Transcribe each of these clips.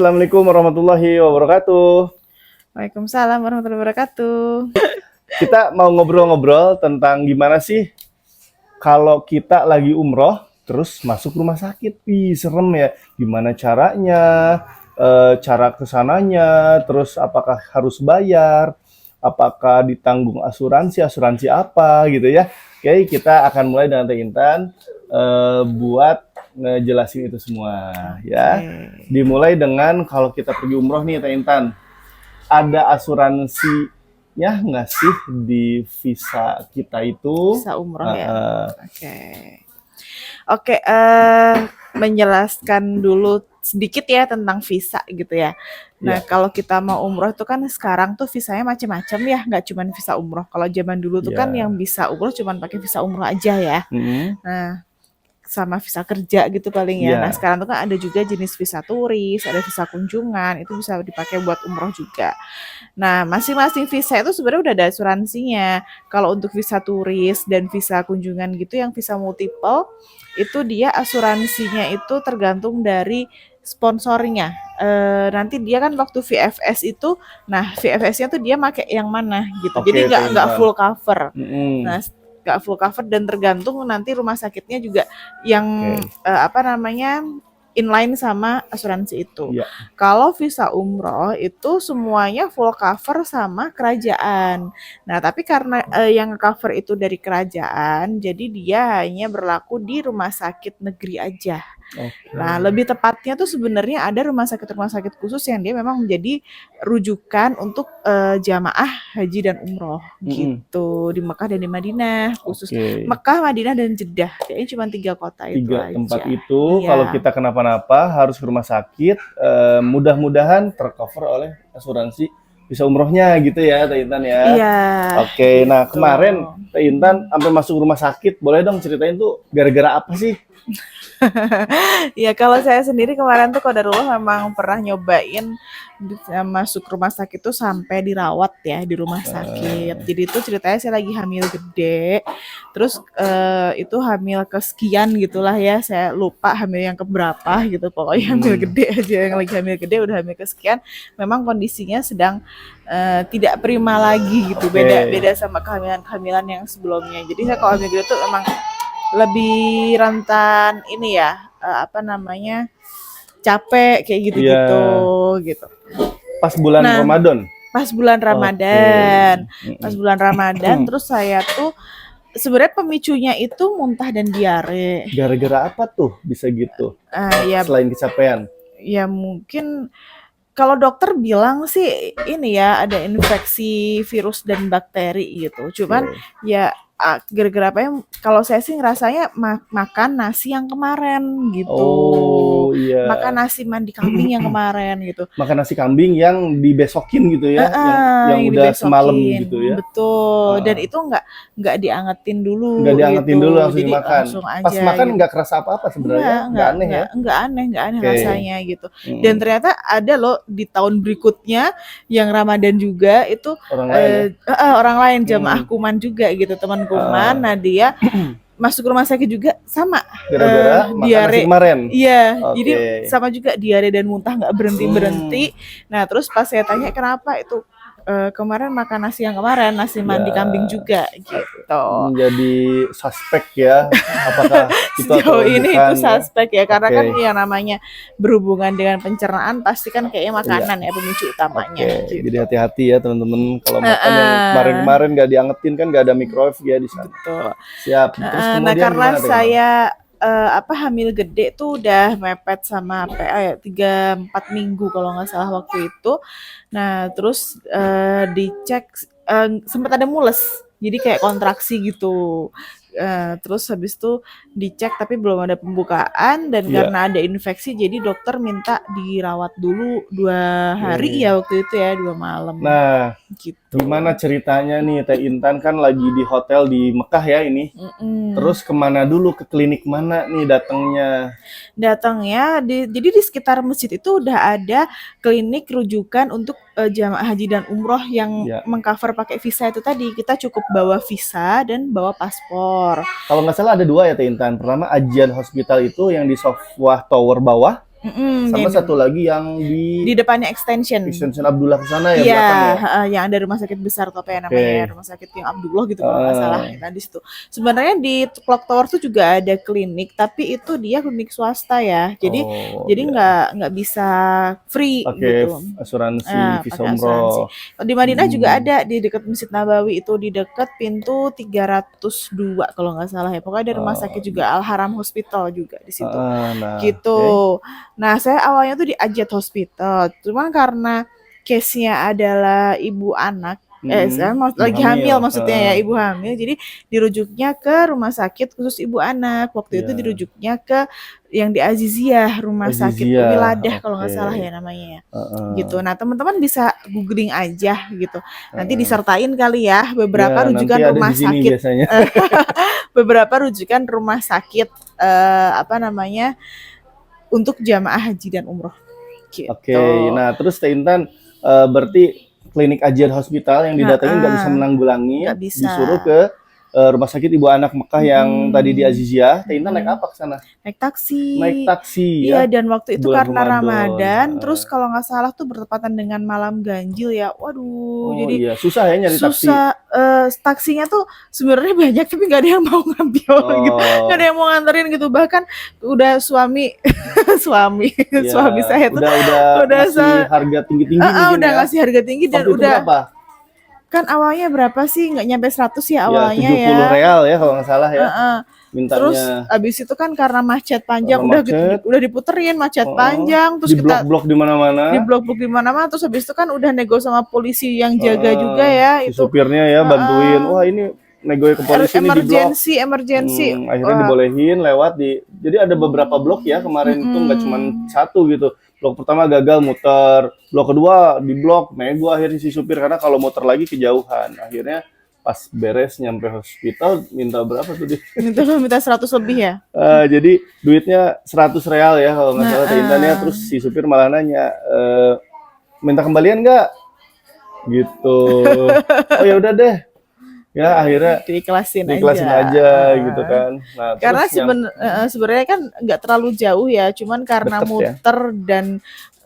Assalamualaikum warahmatullahi wabarakatuh. Waalaikumsalam warahmatullahi wabarakatuh. Kita mau ngobrol-ngobrol tentang gimana sih kalau kita lagi umroh terus masuk rumah sakit. Ih, serem ya. Gimana caranya? Cara kesananya, terus apakah harus bayar? Apakah ditanggung asuransi? Asuransi apa gitu ya? Oke, kita akan mulai dengan Teh Intan buat ngejelasin itu semua ya. Oke. Dimulai dengan kalau kita pergi umroh nih Teh Intan, ada asuransinya nggak sih di visa kita itu? Visa umroh ya. Heeh. Oke. Oke, menjelaskan dulu sedikit ya tentang visa gitu ya. Nah, Ya, kalau kita mau umroh itu kan sekarang tuh visanya macam-macam ya, nggak cuma visa umroh. Kalau zaman dulu tuh kan yang ya. bisa umroh cuma pakai visa umroh aja ya. Mm-mm. Nah, sama visa kerja gitu paling ya. Nah, Ya, sekarang tuh kan ada juga jenis visa turis, ada visa kunjungan, itu bisa dipakai buat umroh juga. Nah, masing-masing visa itu sebenarnya udah ada asuransinya. Kalau untuk visa turis dan visa kunjungan gitu yang visa multiple, itu dia asuransinya itu tergantung dari sponsornya. Nanti dia kan waktu VFS itu, nah VFS-nya tuh dia make yang mana gitu. oke Jadi Teh nggak Intan. full cover. Mm-mm. Nah, nggak full cover dan tergantung nanti rumah sakitnya juga yang Oke, apa namanya inline sama asuransi itu. ya, Kalau visa umroh itu semuanya full cover sama kerajaan. Nah, tapi karena yang cover itu dari kerajaan, jadi dia hanya berlaku di rumah sakit negeri aja. oke. Nah, lebih tepatnya tuh sebenarnya ada rumah sakit khusus yang dia memang menjadi rujukan untuk jamaah haji dan umroh Mm-mm. gitu di Mekah dan di Madinah khusus Oke. Mekah, Madinah dan Jeddah. Kayaknya cuma 3 kota itu Tiga tempat aja. itu kalau Iya, kita kenapa-napa harus ke rumah sakit, mudah-mudahan tercover oleh asuransi bisa umrohnya gitu ya Teh Intan ya. iya Oke, nah gitu. kemarin Teh Intan sampai masuk rumah sakit, boleh dong ceritain tuh gara-gara apa sih? Ya kalau saya sendiri kemarin tuh kodarullah memang pernah nyobain masuk rumah sakit tuh sampai dirawat ya di rumah sakit. Jadi itu ceritanya saya lagi hamil gede, terus itu hamil kesekian gitulah ya. Saya lupa hamil yang keberapa gitu. Pokoknya hamil Hmm, gede aja yang lagi hamil gede udah hamil kesekian. Memang kondisinya sedang tidak prima lagi gitu. oke. Beda sama kehamilan-kehamilan yang sebelumnya. Jadi saya kalau hamil gede tuh emang lebih rentan ini ya, apa namanya, capek kayak Iya, gitu-gitu, gitu. pas bulan Nah, Ramadan. pas bulan Oke. Ramadan pas Mm-mm. bulan Ramadan terus saya tuh sebenarnya pemicunya itu muntah dan diare. Gara-gara apa tuh bisa gitu? Ya Selain kecapean. ya mungkin kalau dokter bilang sih ini ya ada infeksi virus dan bakteri gitu. Cuman Oke. ya gara-gara apa ya? Kalau saya sih ngerasanya makan nasi yang kemarin gitu. Oh Makan iya. nasi mandi kambing yang kemarin gitu. Makan nasi kambing yang dibesokin gitu ya, yang Yang udah semalam dibesokin, gitu ya. betul. Dan Heeh. itu nggak diangetin Nggak dulu diangetin dulu gitu. langsung Jadi dimakan. langsung Pas aja makan gitu. nggak kerasa apa-apa sebenarnya, nggak aneh ya. Nggak aneh Oke. rasanya gitu. Dan Mm, ternyata ada loh di tahun berikutnya yang Ramadan juga itu orang lain ya. orang lain jamaah Hmm, kuman juga gitu, teman kuman. ah, Nah, dia masuk rumah sakit juga sama gara-gara makan nasi diare. kemarin. Iya, jadi Oke. sama juga diare dan muntah nggak berhenti-berhenti. Hmm, Nah, terus pas saya tanya kenapa itu kemarin makan nasi yang kemarin, nasi mandi kambing ya juga gitu. menjadi suspek ya. Apakah itu Sejauh atau ini itu bukan ya? suspek ya, karena kan Oke. yang namanya berhubungan dengan pencernaan pasti kan kayaknya Iya. makanan ya pemicu utamanya Oke, jadi gitu. hati-hati ya teman-teman kalau makan yang Heeh, kemarin-kemarin nggak diangetin kan nggak ada microwave ya di sana. betul. Siap. Terus Nah, kemudian karena gimana Teh Intan? saya apa hamil gede tuh udah mepet sama PA ya 3-4 minggu kalau nggak salah waktu itu. Nah, terus dicek sempat ada mules. Jadi kayak kontraksi gitu. Terus habis itu dicek tapi belum ada pembukaan dan Iya. karena ada infeksi jadi dokter minta dirawat dulu 2 hari Oke. ya waktu itu ya 2 malam Nah, gitu. gimana ceritanya nih Teh Intan kan lagi di hotel di Mekah ya ini. Mm-mm. Terus kemana dulu? Ke klinik mana nih datangnya? Datangnya jadi di sekitar masjid itu udah ada klinik rujukan untuk jamaah haji dan umroh yang Ya, mengcover pakai visa itu tadi. Kita cukup bawa visa dan bawa paspor. kalau nggak salah ada dua ya Teh Intan. Pertama Ajian Hospital itu yang di Sofwah Tower bawah. Sama yang satu lagi yang di depannya extension. Extension Abdullah ke sana ya, Iya, belakang ya. yang ada rumah sakit besar tuh apa ya namanya ya, Oke. rumah sakit yang Abdullah gitu kalau nggak salah. Nah di situ. Sebenarnya di Clock Tower tuh juga ada klinik, tapi itu dia klinik swasta ya. Jadi Oh jadi ya, nggak bisa free pakai gitu. asuransi visa Pakai asuransi. umroh. Di Madinah juga Hmm. ada di dekat Masjid Nabawi itu di dekat pintu 302 kalau nggak salah ya. Pokoknya ada rumah sakit juga Al Haram Hospital juga di situ. Nah, Gitu. oke. Nah, saya awalnya tuh di Ajat Hospital. Cuman karena case-nya adalah ibu anak, saya Ibu lagi hamil. hamil maksudnya ya, ibu hamil. Jadi dirujuknya ke rumah sakit khusus ibu anak. Waktu itu Ya, dirujuknya ke yang di Aziziyah, rumah sakit Azizia. Wiladah kalau nggak Oke. salah ya namanya ya. Heeh. Gitu. Nah, teman-teman bisa googling aja gitu. Nanti Heeh. disertain kali ya beberapa Ya, nanti rujukan ada di rumah sini sakit. biasanya. Beberapa rujukan rumah sakit apa namanya untuk jamaah haji dan umroh Oke, gitu. nah terus Teh Intan, berarti klinik Ajian Hospital yang didatengin nggak bisa Nggak menanggulangi, bisa disuruh ke rumah sakit Ibu Anak Mekah yang tadi di Azizia. Teh Intan naik mm-mm. apa ke sana? Naik taksi. Naik taksi Iya, ya, dan waktu itu bulan karena Ramadan. Ramadan, terus kalau nggak salah tuh bertepatan dengan malam ganjil ya. Waduh, Oh jadi iya, susah ya nyari taksi. susah. Taksinya tuh sebenarnya banyak tapi nggak ada yang mau ngambil gitu, nggak ada Oh, yang mau nganterin gitu. Bahkan udah suami suami ya, suami saya tuh udah udah ngasih harga tinggi-tinggi mungkin udah ya. ngasih harga tinggi dan Waktu itu udah berapa? kan awalnya berapa sih? Nggak nyampe 100 ya Ya, awalnya 70 ya. real ya kalau nggak salah ya. Heeh. Terus Mintanya abis itu kan karena macet panjang, karena macet. udah diputerin macet Oh, panjang, terus di kita blok-blok di di mana-mana. blok-blok di mana-mana, terus habis itu kan udah nego sama polisi yang jaga juga Heeh, ya si itu. supirnya ya bantuin. Heeh. Wah ini nego ke polisi nih di blok. Emergency, emergency. Akhirnya Wah, dibolehin lewat di. Jadi ada beberapa blok ya kemarin itu nggak cuma mm-mm. satu gitu. Blok pertama gagal muter, blok kedua di blok nego akhirnya si supir karena kalau muter lagi kejauhan. Akhirnya pas beres nyampe hospital minta berapa tuh dia? Minta 100 lebih ya. Jadi duitnya 100 real ya kalau nggak salah Teh Intan ya. Heeh. Terus si supir malah nanya, minta kembalian nggak? Gitu. Oh ya udah deh. Ya akhirnya Diikhlasin diklasin aja. aja gitu kan. Nah Karena terus sebenarnya kan nggak terlalu jauh ya, cuman karena deket ya. muter dan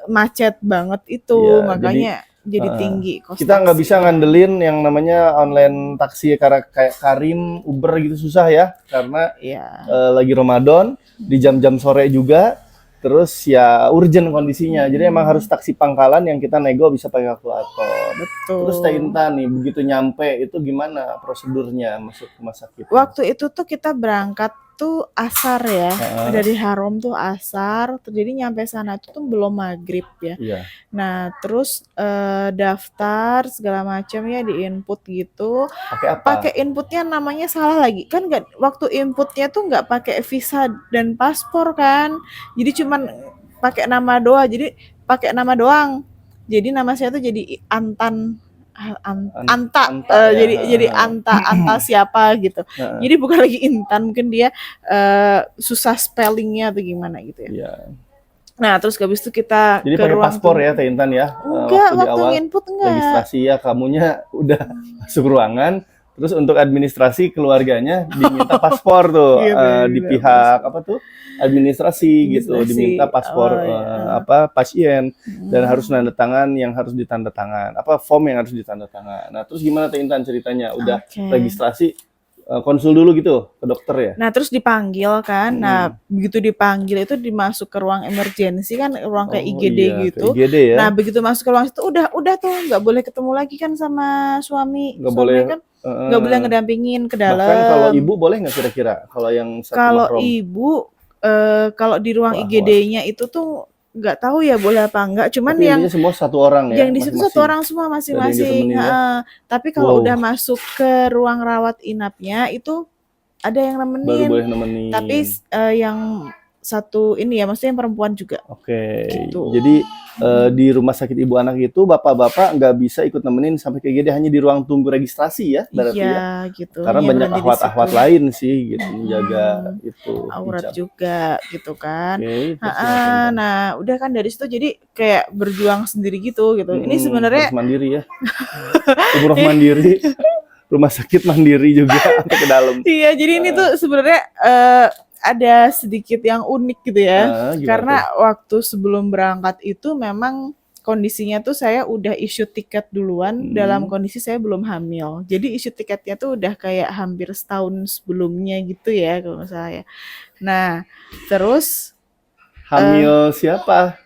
macet banget itu, Iya, makanya jadi uh, tinggi kos kita nggak taksi. bisa ngandelin yang namanya online taksi karena kayak Karim, Uber gitu susah ya. Karena Iya, lagi Ramadan di jam-jam sore juga. Terus ya urgent kondisinya. Jadi emang harus taksi pangkalan yang kita nego bisa pakai kalkulator. Terus Teh betul. Intan nih begitu nyampe itu gimana prosedurnya masuk rumah sakit? Waktu itu tuh kita berangkat tuh asar ya, Heeh, dari Harom tuh asar, jadi nyampe sana tuh belum maghrib ya. iya. Nah, terus daftar segala macam ya di input gitu. Pakai apa? Pakai inputnya namanya salah lagi kan, nggak, waktu inputnya tuh nggak pakai visa dan paspor kan, jadi cuman pakai nama doang, jadi pakai nama doang, jadi nama saya tuh jadi Antan Anta, Anta ya. jadi Anta siapa gitu, Heeh. jadi bukan lagi Intan, mungkin dia susah spellingnya atau gimana gitu ya. Iya. Nah terus habis itu kita Jadi ke pakai ruang paspor tunggu. ya Teh Intan ya. Enggak, Waktu di waktu awal nginput enggak. registrasi ya kamunya udah masuk ruangan. Terus untuk administrasi keluarganya diminta paspor tuh Iya, di benar, pihak apa tuh administrasi gitu administrasi. diminta paspor Oh ya. apa pasien dan harus Hmm. tanda tangan yang harus ditanda tangan apa form yang harus ditanda tangan. Nah terus gimana Teh Intan ceritanya udah Oke. registrasi konsul dulu gitu ke dokter ya? Nah terus dipanggil kan, nah Mm. begitu dipanggil itu dimasuk ke ruang emergency kan, ruang kayak Oh IGD iya ke gitu. IGD ya. Nah begitu masuk ke ruang itu udah tuh nggak boleh ketemu lagi kan sama suami, Nggak boleh kan nggak boleh ngedampingin ke bahkan kalau dalam. ibu boleh nggak kira-kira kalau yang satu Kalau mahram? ibu kalau di ruang Wah, IGD-nya itu tuh nggak tahu ya boleh apa enggak, cuman tapi yang intinya semua satu orang ya, di situ satu masing-masing. orang semua Nggak ada yang masing-masing. ditemenin ya. Tapi kalau udah Wow, masuk ke ruang rawat inapnya itu ada yang baru nemenin. boleh Tapi nemenin. yang satu ini ya, maksudnya yang perempuan juga Oke, gitu. jadi di rumah sakit ibu anak itu bapak-bapak nggak bisa ikut nemenin sampai ke IGD, hanya di ruang tunggu registrasi ya berarti ya. Iya gitu. Karena Hanya banyak berhenti di ahwat-ahwat situ. lain sih gitu menjaga itu Aurat hijab. juga gitu kan. Oke, terus gimana Teh Intan? Nah, udah kan dari situ jadi kayak berjuang sendiri gitu. Ini sebenarnya Harus mandiri ya, umroh mandiri, rumah sakit mandiri juga sampai ke dalam. iya, jadi ini tuh sebenarnya ada sedikit yang unik gitu ya. Gimana Karena tuh? waktu sebelum berangkat itu memang kondisinya tuh saya udah issue tiket duluan dalam kondisi saya belum hamil. Jadi issue tiketnya tuh udah kayak hampir setahun sebelumnya gitu ya kalau nggak salah ya. Nah, terus Hamil siapa?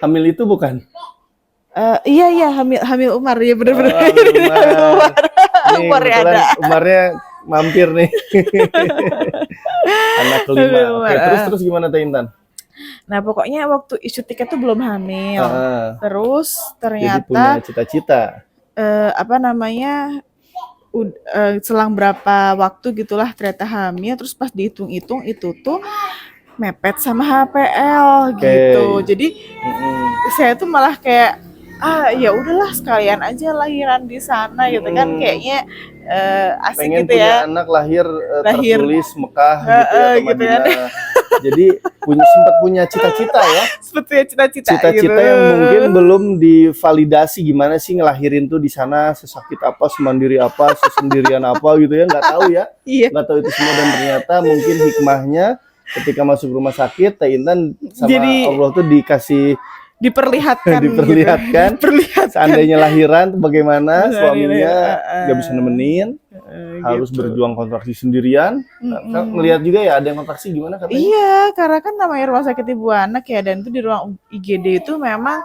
Hamil itu bukan? iya hamil Umar ya bener-bener Oh, Hamil Umar. Nih Umarnya kebetulan ada. Umarnya mampir nih. Anak kelima. Hamil Oke, Umar. terus gimana Teh Intan? Nah, pokoknya waktu issue tiket tuh belum hamil. Terus Jadi punya ternyata cita-cita. apa namanya selang berapa waktu gitulah ternyata hamil, terus pas dihitung-hitung itu tuh mepet sama HPL gitu. Jadi saya tuh malah kayak ya udahlah sekalian aja lahiran di sana gitu kan, kayaknya asik Pengen gitu punya ya. anak lahir Lahir tertulis Mekah gitu ya atau gitu kan. Madinah. Jadi sempat punya cita-cita ya. Seperti cita-cita gitu. Cita-cita yang mungkin belum divalidasi gimana sih ngelahirin tuh di sana, sesakit apa, semandiri apa, sesendirian apa gitu ya, nggak tahu ya. Iya. Nggak tahu itu semua dan ternyata mungkin hikmahnya ketika masuk rumah sakit Teh Intan sama Jadi Allah tuh diperlihatkan diperlihatkan gitu. seandainya lahiran tuh bagaimana Benar, suaminya iya. nggak bisa nemenin, harus gitu. berjuang kontraksi sendirian. Kan ngelihat juga ya ada yang kontraksi gimana katanya? Iya, karena kan namanya rumah sakit ibu anak ya, dan itu di ruang IGD itu memang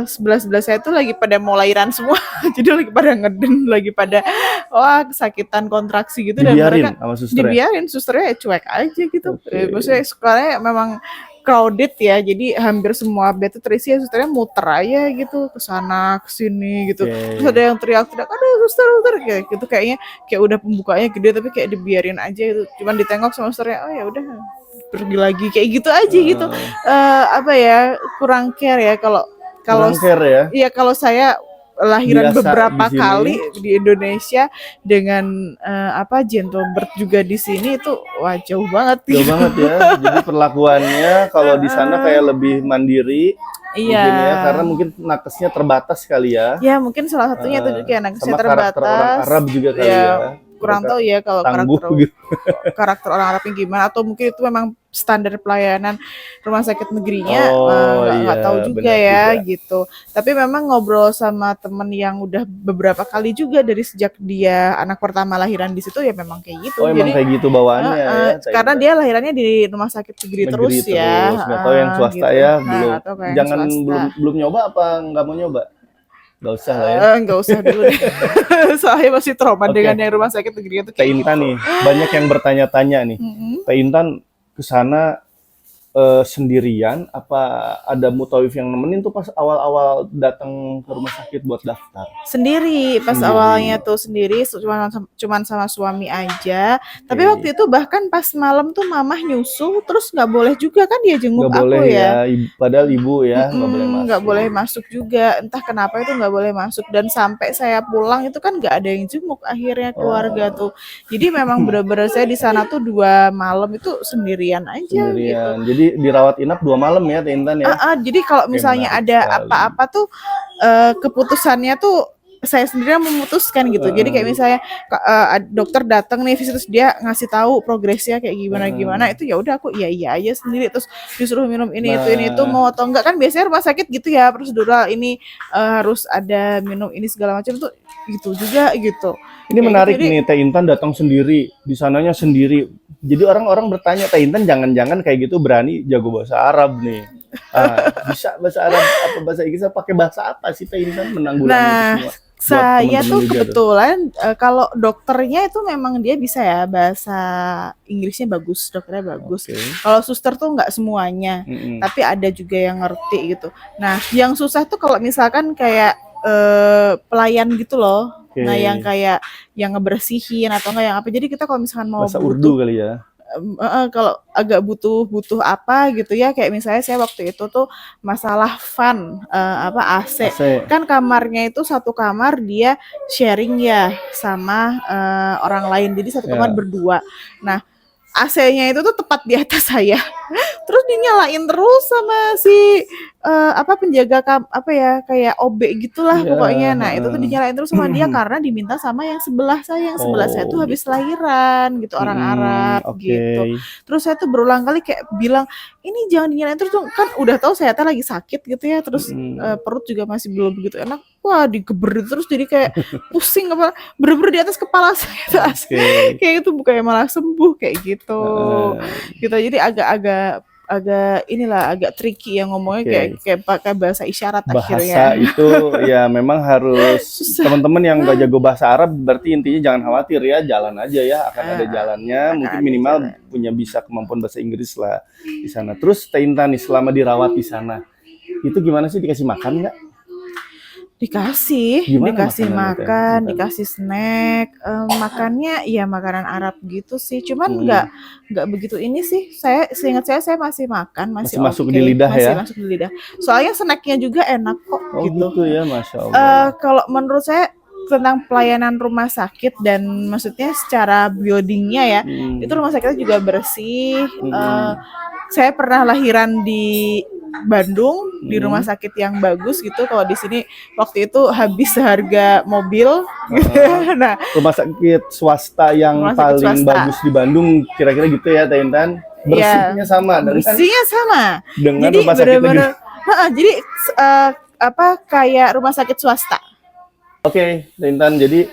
sebelah-sebelah saya tuh lagi pada mau lahiran semua. Jadi lagi pada ngeden, lagi pada kesakitan kontraksi gitu. Dibiarin Dan mereka sama susternya? dibiarin, susternya ya cuek aja gitu. Oke. Maksudnya sekolahnya memang crowded ya, jadi hampir semua bed itu terisi ya, susternya muter aja gitu ke sana ke sini gitu. Oke. Terus ada yang teriak-teriak, aduh suster kayak gitu, kayaknya kayak udah pembukanya gede tapi kayak dibiarin aja itu. Cuman ditengok sama susternya, oh ya udah pergi lagi kayak gitu aja gitu. Apa ya, kurang care ya kalau Kurang care ya? iya, kalau saya lahiran Biasa beberapa di sini. kali di Indonesia dengan gentle birth juga di sini itu wah jauh banget Jauh gitu. banget ya. Jadi perlakuannya kalau di sana kayak lebih mandiri. Iya. Mungkin ya, karena mungkin nakesnya terbatas kali ya. Ya mungkin salah satunya itu juga nakesnya Sama karakter orang terbatas. Arab juga kali ya. Kurang Mereka tahu ya kalau tangguh karakter gitu. karakter orang Arabnya gimana, atau mungkin itu memang standar pelayanan rumah sakit negerinya. Nggak tahu juga benar ya juga. gitu. Tapi memang ngobrol sama temen yang udah beberapa kali juga dari sejak dia anak pertama lahiran di situ ya memang kayak gitu. Oh emang kayak gitu bawaannya ya? Karena dia lahirannya di rumah sakit negeri terus ya. Nggak tahu yang swasta gitu. ya, Nah, belum. nggak tahu kayak yang Jangan swasta. belum nyoba apa nggak mau nyoba? Nggak usah lah ya. Nggak usah dulu deh. Soalnya masih trauma Oke. dengan yang rumah sakit negeri itu Teh kayak Intan gitu. nih, banyak yang bertanya-tanya nih. Teh Intan kesana sendirian apa ada mutawif yang nemenin tuh pas awal-awal datang ke rumah sakit buat daftar? Sendiri pas Sendiri. awalnya tuh sendiri, cuman sama suami aja. Tapi Oke. waktu itu bahkan pas malam tuh mamah nyusul, terus nggak boleh juga kan dia jenguk Nggak aku boleh ya. padahal ibu ya nggak boleh masuk. Nggak boleh masuk juga, entah kenapa itu nggak boleh masuk, dan sampai saya pulang itu kan nggak ada yang jenguk akhirnya keluarga tuh. Jadi memang bener-bener saya di sana tuh 2 malam itu sendirian aja gitu. Sendirian. Jadi dirawat inap 2 malam ya Teh Intan ya? Jadi kalau misalnya menarik ada sekali. apa-apa tuh keputusannya tuh saya sendiri yang memutuskan gitu. Jadi kayak misalnya dokter datang nih terus dia ngasih tahu progresnya kayak gimana itu, ya udah aku iya aja sendiri, terus disuruh minum ini itu mau atau enggak, kan biasanya rumah sakit gitu ya prosedural ini harus ada minum ini segala macam tuh gitu juga gitu. Ini Kayak menarik gitu, nih, Teh Intan datang sendiri, di sananya sendiri. Jadi orang-orang bertanya, Teh Intan jangan-jangan kayak gitu berani jago bahasa Arab nih. Bisa bahasa Arab apa bahasa Inggris, pakai bahasa apa sih Teh Intan menanggulangi itu semua? Saya teman-teman tuh juga kebetulan kalau dokternya itu memang dia bisa ya bahasa Inggrisnya bagus, dokternya bagus. Oke. Kalau suster tuh nggak semuanya, tapi ada juga yang ngerti gitu. Nah, yang susah tuh kalau misalkan kayak pelayan gitu loh. Oke. Nah, yang kayak yang ngebersihin atau enggak yang apa. Jadi kita kalau misalkan mau Bahasa Urdu kali ya. kalau agak butuh apa gitu ya, kayak misalnya saya waktu itu tuh masalah fan AC. Kan kamarnya itu satu kamar dia sharing ya sama orang lain, jadi satu kamar berdua. Nah, AC-nya itu tuh tepat di atas saya. Terus dinyalain terus sama si apa penjaga apa ya kayak OB gitulah Iya, pokoknya. Nah itu tuh heeh. dinyalain terus sama dia karena diminta sama yang sebelah saya. Yang sebelah saya tuh Oh habis gitu. lahiran gitu orang Arab Oke. gitu. Terus saya tuh berulang kali kayak bilang ini jangan dinyalain terus dong kan udah tahu saya tuh lagi sakit gitu ya terus Mhm. perut juga masih belum begitu enak. Wah digeber terus jadi kayak pusing apa bener-bener di atas kepala saya tuh Oke. kayak itu bukannya malah sembuh kayak gitu Heeh. gitu jadi agak inilah agak tricky ya ngomongnya kayak Oke. kayak pakai bahasa isyarat akhirnya Bahasa itu ya memang harus susah teman-teman yang nggak jago bahasa Arab berarti intinya jangan khawatir ya, jalan aja ya, akan ada ah, jalannya, akan mungkin ada minimal jalan punya bisa kemampuan bahasa Inggris lah di sana. Terus Teh Intan nih selama dirawat di sana, itu gimana sih dikasih makan nggak? Gimana dikasih makanannya Teh makan Intan? dikasih snack makannya ya makanan Arab gitu sih cuman Mhm. nggak begitu ini sih saya seingat saya masih makan masih Masih masuk di oke lidah masih ya? masuk di lidah soalnya snacknya juga enak kok Oh gitu. gitu ya, Masya Allah. Kalau menurut saya tentang pelayanan rumah sakit dan maksudnya secara building-nya ya, itu Mhm. rumah sakitnya juga bersih, Mhm. saya pernah lahiran di Bandung, di rumah Mhm. sakit yang bagus gitu, kalau di sini waktu itu habis seharga mobil gitu Heeh. ya. Nah, Rumah sakit swasta yang rumah sakit paling swasta bagus di Bandung kira-kira gitu ya Teh Intan? ya Bersihnya sama bersihnya sama. dengan Jadi rumah sakitnya juga. bener-bener heeh, jadi, apa, kayak rumah sakit swasta. Oke, Teh Intan, jadi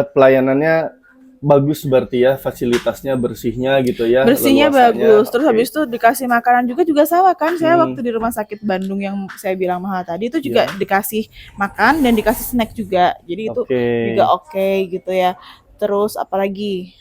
pelayanannya bagus berarti ya, fasilitasnya bersihnya gitu ya, Bersihnya leluasanya. bagus, terus habis Oke. itu dikasih makanan juga sama kan, saya waktu Hmm, di rumah sakit Bandung yang saya bilang mahal tadi itu juga ya. dikasih makan dan dikasih snack juga. Jadi itu Oke. juga oke gitu ya. Terus apalagi,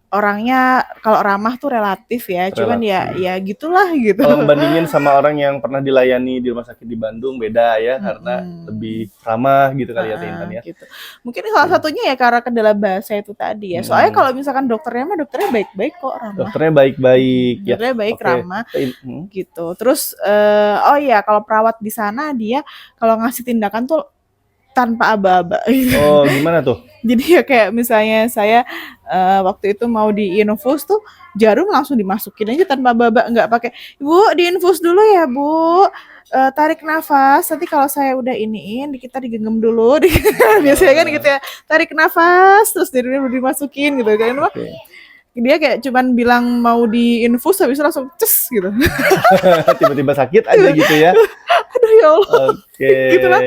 orangnya kalau ramah tuh relatif ya, cuman ya Relatif. ya gitulah gitu. Kalau membandingin sama orang yang pernah dilayani di rumah sakit di Bandung beda ya, karena Mhm. lebih ramah gitu kali ya Teh Intan Heeh, ya. gitu. Mungkin salah Oke. satunya ya karena kendala bahasa itu tadi ya. Soalnya Hmm. kalau misalkan dokternya mah dokternya baik-baik kok, ramah. Dokternya baik-baik ya. Dokternya baik, Oke. ramah Hmm. gitu. Terus, oh iya kalau perawat di sana dia kalau ngasih tindakan tuh tanpa aba-aba gitu. Oh, gimana tuh? Jadi ya kayak misalnya saya, waktu itu mau diinfus tuh jarum langsung dimasukin aja tanpa aba-aba, nggak pakai, "Bu, diinfus dulu ya, Bu, tarik nafas, nanti kalau saya udah iniin kita digenggam dulu," biasanya kan gitu Eh, ya, tarik nafas terus dimasukin gitu kan, wah Oke. dia kayak cuman bilang mau diinfus habis itu langsung ces gitu. Tiba-tiba sakit aja gitu ya. Aduh ya Allah, Oke. gitulah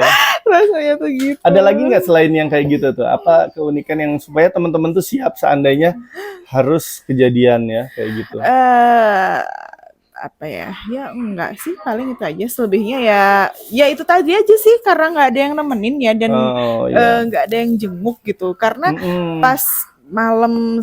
rasanya tuh gitu. Ada lagi nggak selain yang kayak gitu tuh? Apa keunikan yang supaya teman-teman tuh siap seandainya harus kejadian ya kayak gitu? Eh apa ya? Ya enggak sih, paling itu aja. Selebihnya ya, ya itu tadi aja sih karena nggak ada yang nemenin ya dan Oh ya. nggak ada yang jenguk gitu. Karena Mm-mm. pas malam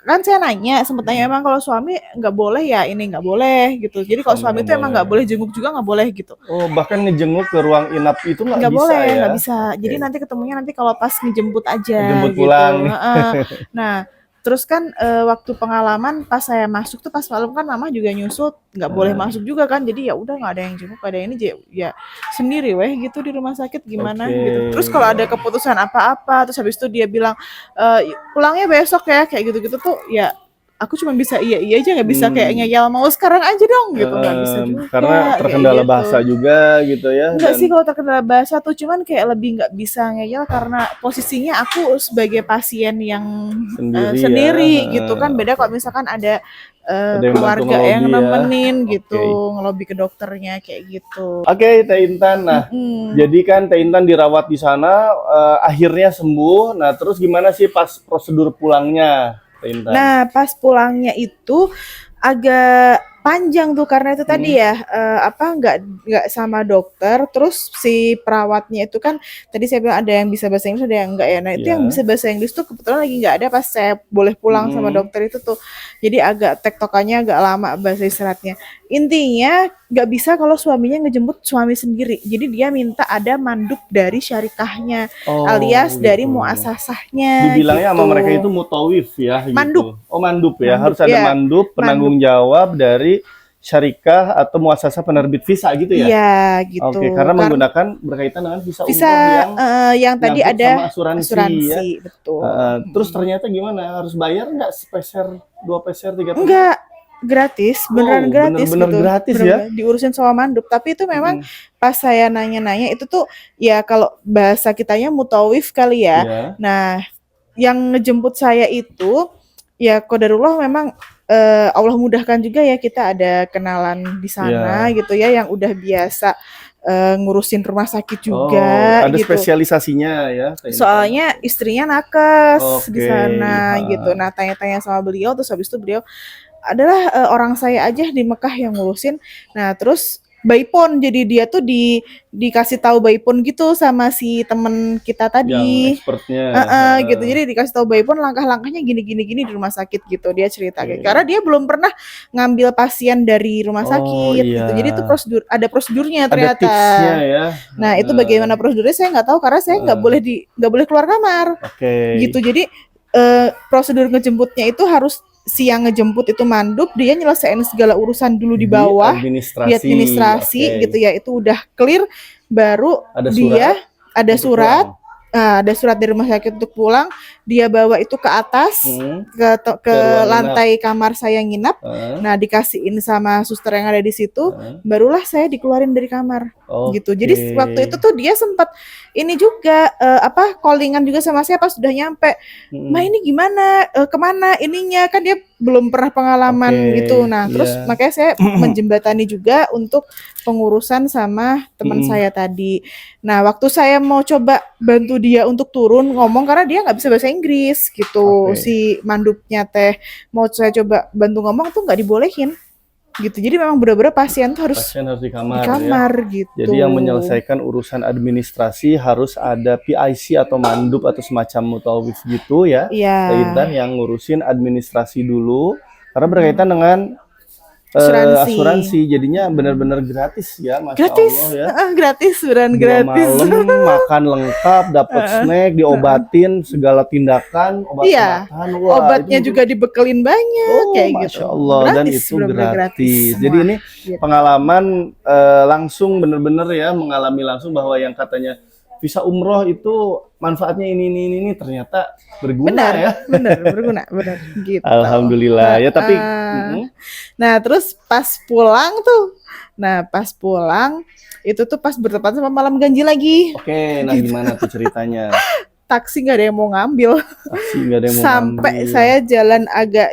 kan saya nanya, sempet nanya emang kalau suami nggak boleh ya ini nggak boleh gitu. Jadi kalau Suami suami nggak itu emang nggak boleh. boleh jenguk juga nggak boleh gitu. Oh bahkan ngejenguk ke ruang inap itu nggak Nggak bisa boleh, ya? nggak bisa. Jadi Oke. nanti ketemunya nanti kalau pas ngejemput aja Jemput gitu. pulang. Heeh. Nah, terus kan waktu pengalaman pas saya masuk tuh pas malam kan mama juga nyusut, nggak boleh Nah, masuk juga kan. Jadi ya udah nggak ada yang jemput, nggak ada yang ini ya sendiri weh gitu di rumah sakit gimana oke. gitu. Terus kalau ada keputusan apa-apa, terus habis itu dia bilang pulangnya besok ya kayak gitu-gitu tuh ya aku cuma bisa iya aja nggak bisa kayak Hmm, ngeyel mau sekarang aja dong gitu nggak bisa karena juga kayak terkendala gitu. bahasa juga gitu ya Enggak sih dan kalau terkendala bahasa tuh, cuman kayak lebih nggak bisa ngeyel karena posisinya aku sebagai pasien yang, sendiri ya. sendiri gitu kan, beda Oke. kalau misalkan ada, Ada yang bantu keluarga yang ngelobi ya. nemenin gitu, Oke. ngelobi ke dokternya kayak gitu. Oke, Teh Intan. Nah, Mhm. jadi kan Teh Intan dirawat di sana, akhirnya sembuh. Nah, terus gimana sih pas prosedur pulangnya, Teh Intan? Nah, pas pulangnya itu agak panjang tuh karena itu tadi Hmm, ya, apa, nggak sama dokter, terus si perawatnya itu kan tadi saya bilang ada yang bisa bahasa Inggris, ada yang enggak ya. Nah, itu yang ya. bisa bahasa Inggris tuh kebetulan lagi nggak ada pas saya boleh pulang sama Hmm, dokter itu tuh. Jadi agak tektokannya agak lama bahasa isyaratnya. Intinya nggak bisa kalau suaminya ngejemput suami sendiri. Jadi dia minta ada mandub dari syarikahnya alias oh dari gitu. muasasahnya Dibilangnya sama mereka itu gitu. mutawif ya Mandub, gitu. Oh, mandub ya. mandub Harus ada ya, mandub mandub. penanggung jawab dari syarikah atau muasasah penerbit visa gitu ya. Iya gitu. Oke, karena Karena menggunakan berkaitan dengan visa visa umroh yang yang tadi nyangkut sama ada asuransi ya. asuransi, betul. Terus ternyata gimana? Harus bayar nggak sepeser, dua peser, tiga peser? Enggak, gratis, beneran Wow, gratis bener-bener gitu, gratis ya? bener-bener diurusin sama mandub. Tapi itu memang Mhm, pas saya nanya-nanya itu tuh ya kalau bahasa kitanya mutawif kali ya. iya, Nah, yang ngejemput saya itu ya qadarullah memang Allah mudahkan juga ya kita ada kenalan di sana iya. gitu ya yang udah biasa ngurusin rumah sakit Oh, juga ada gitu. spesialisasinya ya, Teh Intan? Soalnya istrinya nakes di Oke, sana gitu. heeh. Nah, tanya-tanya sama beliau terus habis itu beliau adalah orang saya aja di Mekah yang ngurusin. Nah, terus Baipon jadi dia tuh dikasih tahu Baipon gitu sama si temen kita Yang tadi. expertnya, Gitu. heeh. Jadi dikasih tahu Baipon langkah-langkahnya gini gini gini di rumah sakit gitu. Dia cerita kayak karena Oke. dia belum pernah ngambil pasien dari rumah Oh, sakit gitu. Jadi itu iya. prosedur ada prosedurnya Ada ternyata. tipsnya ya, Nah, itu heeh, bagaimana prosedurnya saya nggak tahu karena saya heeh. nggak boleh keluar kamar Oke. gitu. Jadi prosedur ngejemputnya itu harus si yang ngejemput itu mandub, dia nyelesain segala urusan dulu di Di bawah, di administrasi, oke. administrasi gitu ya, itu udah clear, baru Ada dia surat ada untuk surat, pulang? ada surat dari rumah sakit untuk pulang, dia bawa itu ke atas, Mhm, ke ke ruang inap? lantai kamar saya nginap, Heeh, nah dikasihin sama suster yang ada di situ, heeh. barulah saya dikeluarin dari kamar gitu. Oke. Jadi waktu itu tuh dia sempat ini juga apa callingan juga sama saya pas sudah nyampe. "Ma Mhm, ini gimana? Kemana ininya?" Kan dia belum pernah oke, pengalaman gitu. Nah, iya. terus makanya saya menjembatani juga untuk pengurusan sama teman Mhm, saya tadi. Nah, waktu saya mau coba bantu dia untuk turun ngomong karena dia nggak bisa bahasa Inggris gitu, oke. si mandupnya teh. Mau saya coba bantu ngomong tuh nggak dibolehin gitu. Jadi memang bener-bener pasien tuh harus Pasien harus di di kamar ya? kamar Jadi gitu. yang menyelesaikan urusan administrasi harus ada PIC atau mandub atau semacam mutawif gitu ya, Iya. Intan yang ngurusin administrasi dulu karena Mm-mm. berkaitan dengan Asuransi. asuransi. Jadinya Mm-mm. benar-benar gratis ya, Masya Allah Gratis, ya. gratis, beneran Dua gratis. malam makan lengkap, dapat snack, diobatin segala tindakan, Iya, obat-obatan. Wah, itu obatnya mungkin juga dibekaliin banyak oh, kayak gitu. Masya Allah, dan Gratis, itu bener-bener gratis gratis. Jadi semua ini gitu. pengalaman langsung bener-bener ya, mengalami langsung bahwa yang katanya visa umroh itu manfaatnya ini, ternyata berguna Benar, ya. benar, berguna, benar gitu. Alhamdulillah ya, tapi Heeh. Nah, terus pas pulang itu tuh pas bertepatan sama malam ganjil lagi. oke, nah Gitu. gimana tuh ceritanya? Taksi nggak ada yang mau ngambil. Taksi nggak ada yang mau Sampai ngambil. saya jalan agak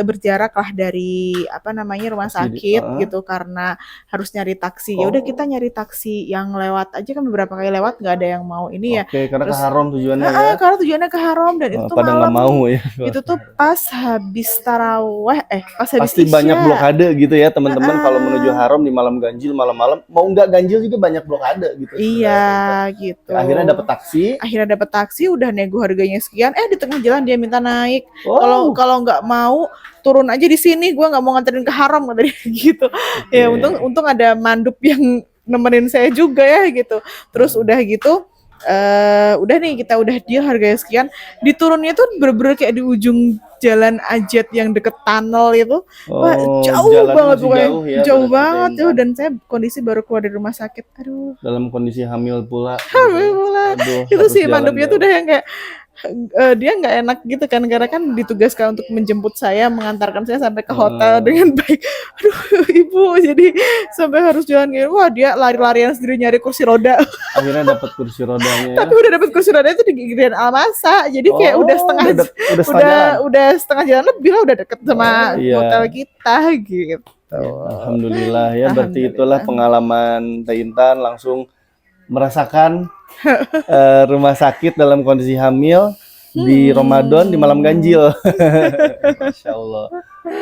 berjarak lah dari apa namanya rumah Taksi sakit gitu karena harus nyari taksi. Ya udah oh, kita nyari taksi yang lewat aja kan beberapa kali lewat nggak ada yang mau ini ya. oke, karena ke Terus Haram tujuannya ya. karena tujuannya ke Haram dan itu tuh Pada nggak malam. mau ya. Itu tuh pas habis taraweh pas habis Pasti banyak Isya. blokade gitu ya teman-teman kalau menuju Heeh. Haram di malam ganjil malam-malam mau nggak ganjil juga banyak blokade gitu Iya sebenarnya Intan. gitu. Akhirnya dapat taksi. Akhirnya dapat taksi udah nego harganya sekian, di tengah jalan dia minta naik. Kalau Wow, kalau nggak mau turun aja di sini, gue nggak mau nganterin ke Haram kata dia gitu. Ya untung oke. untung ada mandub yang nemenin saya juga ya gitu. Terus udah gitu udah nih kita udah dia harganya sekian diturunnya tuh bener-bener kayak di ujung jalan Ajat yang deket tunnel itu wah Oh, jauh jalannya banget masih pokoknya jauh ya jauh berarti Teh banget tuh Intan. dan saya kondisi baru keluar dari rumah sakit aduh Dalam kondisi hamil pula gitu ya. alhamdulillah Aduh, itu harus sih jalan mandupnya tuh jauh. udah yang kayak dia nggak enak gitu kan karena kan ditugaskan untuk menjemput saya mengantarkan saya sampai ke hotel Heeh. dengan baik aduh ibu jadi sampai harus jalan kayak wah dia lari-larian sendiri nyari kursi roda Akhirnya dapat kursi rodanya ya. tapi udah dapet kursi roda itu di Grand Almasa jadi kayak Oh, udah setengah jalan. udah setengah jalan lebih lah udah deket sama Oh hotel iya. kita gitu Alhamdulillah ya, berarti itulah alhamdulillah pengalaman Teh Intan langsung merasakan rumah sakit dalam kondisi hamil di Ramadan di malam hmm. ganjil. Masya Allah.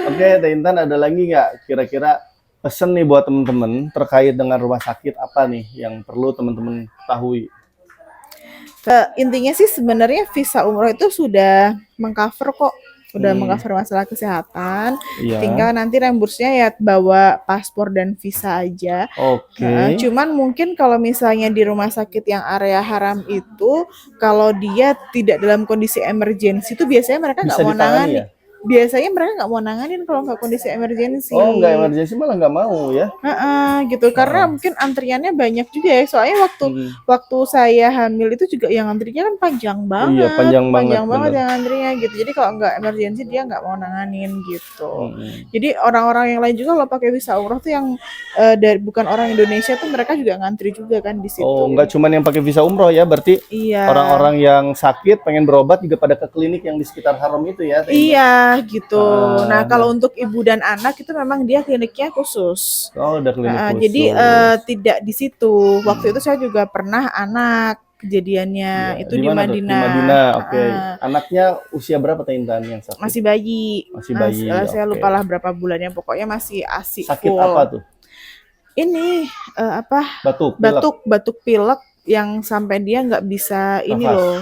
Oke, Teh Intan ada lagi nggak kira-kira pesan nih buat teman-teman terkait dengan rumah sakit apa nih yang perlu teman-teman ketahui? Intinya sih sebenarnya visa umroh itu sudah mengcover kok, udah Hmm, mengcover masalah kesehatan. iya. Tinggal nanti reimbursenya ya bawa paspor dan visa aja. Oke. Cuman mungkin kalau misalnya di rumah sakit yang area haram itu, kalau dia tidak dalam kondisi emergensi itu biasanya mereka nggak Bisa mau ditangani nangani. ya? biasanya mereka nggak mau nanganin kalau nggak kondisi emergensi. Oh, nggak emergency malah nggak mau ya? Heeh, gitu. Karena Heeh. mungkin antriannya banyak juga ya. Soalnya waktu Hmm. waktu saya hamil itu juga yang antrinya kan panjang Iya, banget, panjang banget, panjang banget bener. yang antrinya gitu. Jadi kalau nggak emergensi dia nggak mau nanganin gitu. Hmm. Jadi orang-orang yang lain juga kalau pakai visa umroh tuh yang dari bukan orang Indonesia tuh mereka juga ngantri juga kan di Oh, situ. nggak cuman yang pakai visa umroh ya, berarti Iya. orang-orang yang sakit pengen berobat juga pada ke klinik yang di sekitar haram itu ya, Teh Intan? Iya, gitu. Nah, kalau Nah. untuk ibu dan anak itu memang dia kliniknya khusus. Oh, udah klinik Jadi khusus. tidak di situ. Waktu itu saya juga pernah anak kejadiannya Iya, itu di di mana tuh? Di Madinah. Oke. Heeh. Anaknya usia berapa Teh Intan yang sakit? Masih bayi. Masih bayi. Saya Oke. lupa lah berapa bulannya. Pokoknya masih ASI Sakit full. apa tuh? Ini apa? Batuk, pilek. Batuk pilek yang sampai dia nggak bisa ini Nafas. loh.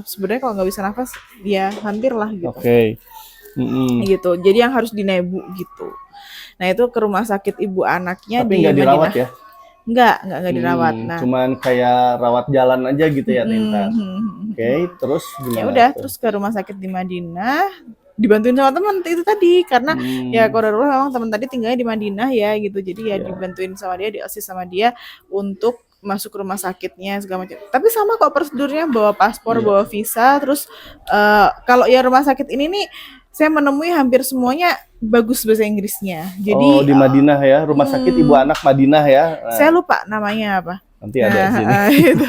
Sebenarnya kalau nggak bisa nafas, ya hampir lah gitu. Oke. Mm-mm. Gitu. Jadi yang harus dinebu gitu. Nah, itu ke rumah sakit ibu anaknya Tapi di nggak dirawat Madinah. ya? Nggak dirawat. Nah, Cuman kayak rawat jalan aja gitu ya, Teh Intan. Oke, terus ya gimana udah tuh? terus ke rumah sakit di Madinah dibantuin sama teman itu tadi karena ya qadarullah memang teman tadi tinggalnya di Madinah ya gitu. Jadi ya Iya. dibantuin sama dia, diasis sama dia untuk masuk ke rumah sakitnya segala macam. Tapi sama kok prosedurnya, bawa paspor, Iya. bawa visa, terus kalau ya rumah sakit ini nih saya menemui hampir semuanya bagus bahasa Inggrisnya. Jadi Oh, di Madinah ya, rumah sakit ibu anak Madinah ya. Nah, saya lupa namanya apa. nanti ada di sini. Itu.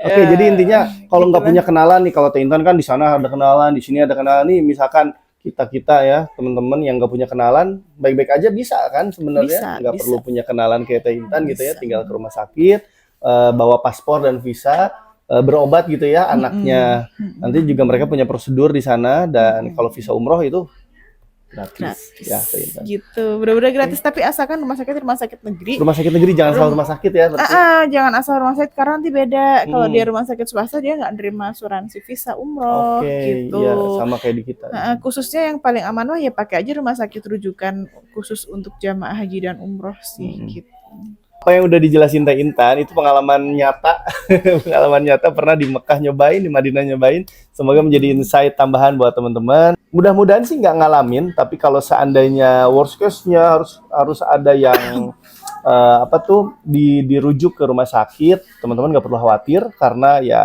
Oke, jadi intinya kalau nggak Gitulah. punya kenalan nih, kalau Teh Intan kan di sana ada kenalan, di sini ada kenalan nih, misalkan kita ya teman-teman yang nggak punya kenalan, baik-baik aja bisa kan sebenarnya, nggak Bisa. perlu punya kenalan kayak Teh Intan gitu ya, Bisa. tinggal ke rumah sakit, bawa paspor dan visa, berobat gitu ya anaknya. Nanti juga mereka punya prosedur di sana dan kalau visa umroh itu gratis ya, Teh Intan. Gitu, benar-benar gratis. Tapi asalkan rumah sakit negeri. Rumah sakit negeri jangan salah rumah sakit ya, berarti. Jangan asal rumah sakit karena nanti beda. Kalau dia rumah sakit swasta dia nggak nerima asuransi visa umroh Oke, gitu. iya sama kayak di kita. Khususnya yang paling aman mah ya pakai aja rumah sakit rujukan khusus untuk jamaah haji dan umroh sih gitu. Apa yang udah dijelasin Teh Intan itu pengalaman nyata, pengalaman nyata pernah di Mekah nyobain, di Madinah nyobain. Semoga menjadi insight tambahan buat teman-teman. Mudah-mudahan sih nggak ngalamin, tapi kalau seandainya worst case-nya harus ada yang dirujuk ke rumah sakit, teman-teman nggak perlu khawatir karena ya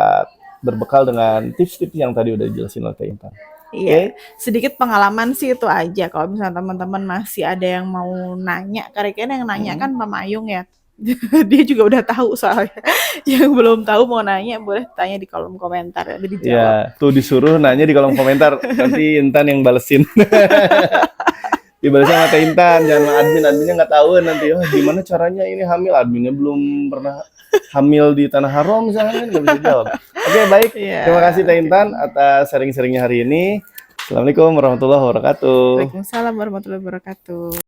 berbekal dengan tips-tips yang tadi udah dijelasin oleh Teh Intan. Iya, sedikit pengalaman sih itu aja. Kalau misalnya teman-teman masih ada yang mau nanya, karena yang nanya kan Mama Ayung ya. Dia juga udah tahu soalnya. Yang belum tahu mau nanya boleh tanya di kolom komentar ya, dijawab. Ya, tuh disuruh nanya di kolom komentar, nanti Intan yang balesin. Dibalasnya sama Teh Intan, jangan adminnya nggak tahu nanti, oh gimana caranya ini hamil, adminnya belum pernah hamil di tanah haram misalnya, nggak bisa jawab. Oke, baik. Terima kasih Teh Intan atas sharing-sharingnya hari ini. Assalamualaikum warahmatullahi wabarakatuh. Waalaikumsalam warahmatullahi wabarakatuh.